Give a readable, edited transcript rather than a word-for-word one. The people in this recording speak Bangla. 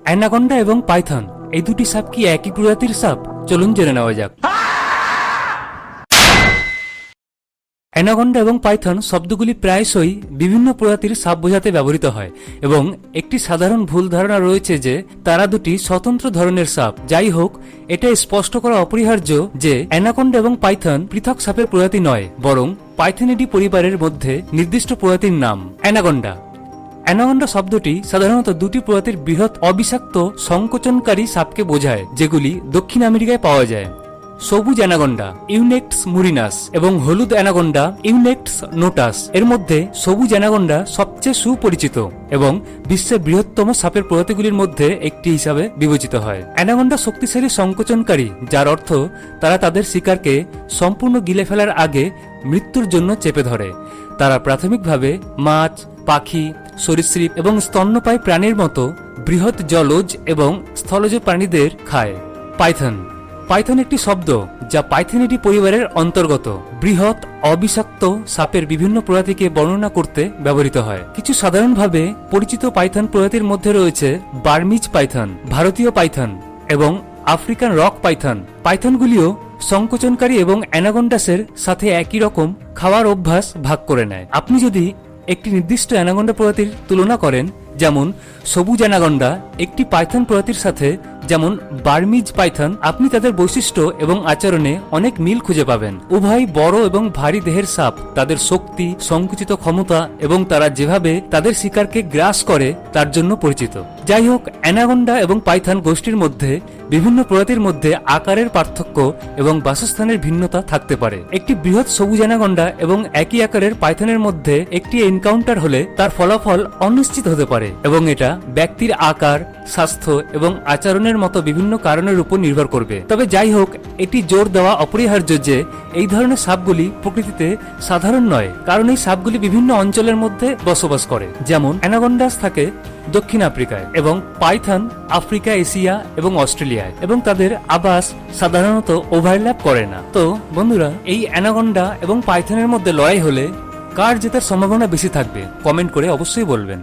অ্যানাকন্ডা এবং পাইথন এই দুটি সাপ কি একই প্রজাতির সাপ? চলুন জেনে নেওয়া যাক। অ্যানাকন্ডা এবং পাইথন শব্দগুলি প্রায়শই বিভিন্ন প্রজাতির সাপ বোঝাতে ব্যবহৃত হয় এবং একটি সাধারণ ভুল ধারণা রয়েছে যে তারা দুটি স্বতন্ত্র ধরনের সাপ। যাই হোক, এটা স্পষ্ট করা অপরিহার্য যে অ্যানাকন্ডা এবং পাইথন পৃথক সাপের প্রজাতি নয়, বরং পাইথনিডি পরিবারের মধ্যে নির্দিষ্ট প্রজাতির নাম অ্যানাকন্ডা। অ্যানাকন্ডা শব্দটি সাধারণত দুটি প্রজাতির বৃহৎ অবিষাক্ত সংকোচনকারী সাপকে বোঝায় যেগুলি দক্ষিণ আমেরিকায় পাওয়া যায়। সবুজ অ্যানাকন্ডা ইউনেক্টস মুরিনাস এবং হলুদ অ্যানাকন্ডা ইউনেক্টস নোটাস এর মধ্যে সবুজ অ্যানাকন্ডা সবচেয়ে সুপরিচিত এবং বিশ্বের বৃহত্তম সাপের প্রজাতিগুলির মধ্যে একটি হিসাবে বিবেচিত হয়। অ্যানাকন্ডা শক্তিশালী সংকোচনকারী, যার অর্থ তারা তাদের শিকারকে সম্পূর্ণ গিলে ফেলার আগে মৃত্যুর জন্য চেপে ধরে। তারা প্রাথমিকভাবে মাছ, পাখি, সরীসৃপ এবং স্তন্যপায়ী প্রাণীর মতো বৃহৎ জলজ এবং স্থলজ প্রাণীদের খায়। পাইথন একটি শব্দ যা পাইথনিডি পরিবারের অন্তর্গত বৃহৎ অবিষাক্ত সাপের বিভিন্ন প্রজাতিকে বর্ণনা করতে ব্যবহৃত হয়। কিছু সাধারণভাবে পরিচিত পাইথন প্রজাতির মধ্যে রয়েছে বার্মিজ পাইথন, ভারতীয় পাইথন এবং আফ্রিকান রক পাইথন। পাইথনগুলিও সংকোচনকারী এবং অ্যানাকন্ডাসের সাথে একই রকম খাওয়ার অভ্যাস ভাগ করে নেয়। আপনি যদি একটি নির্দিষ্ট অ্যানাকন্ডা প্রজাতির তুলনা করেন, যেমন সবুজ অ্যানাকন্ডা একটি পাইথন প্রজাতির সাথে যেমন বার্মিজ পাইথন, আপনি তাদের বৈশিষ্ট্য এবং আচরণে অনেক মিল খুঁজে পাবেন। উভয় বড় এবং ভারী দেহের সাপ, তাদের শক্তি, সংকুচিত ক্ষমতা এবং তারা যেভাবে তাদের শিকারকে গ্রাস করে তার জন্য পরিচিত। যাই হোক, অ্যানাকন্ডা এবং পাইথন গোষ্ঠীর মধ্যে বিভিন্ন প্রজাতির মধ্যে আকারের পার্থক্য এবং বাসস্থানের ভিন্নতা থাকতে পারে। একটি বৃহৎ সবুজ অ্যানাকন্ডা এবং একই আকারের পাইথনের মধ্যে একটি এনকাউন্টার হলে তার ফলাফল অনিশ্চিত হতে পারে এবং এটা ব্যক্তির আকার, স্বাস্থ্য এবং আচরণের মতো বিভিন্ন কারণের উপর নির্ভর করবে। তবে যাই হোক, এটি জোর দেওয়া অপরিহার্য যে এই ধরনের সাপগুলি প্রকৃতিতে সাধারণ নয়, কারণ এই সাপগুলি বিভিন্ন অঞ্চলের মধ্যে বসবাস করে। যেমন অ্যানাকন্ডাস থাকে দক্ষিণ আফ্রিকায় এবং পাইথন আফ্রিকা, এশিয়া এবং অস্ট্রেলিয়ায়, এবং তাদের আবাস সাধারণত ওভারল্যাপ করে না। তো বন্ধুরা, এই অ্যানাকন্ডা এবং পাইথনের মধ্যে লড়াই হলে কার জেতার সম্ভাবনা বেশি থাকবে কমেন্ট করে অবশ্যই বলবেন।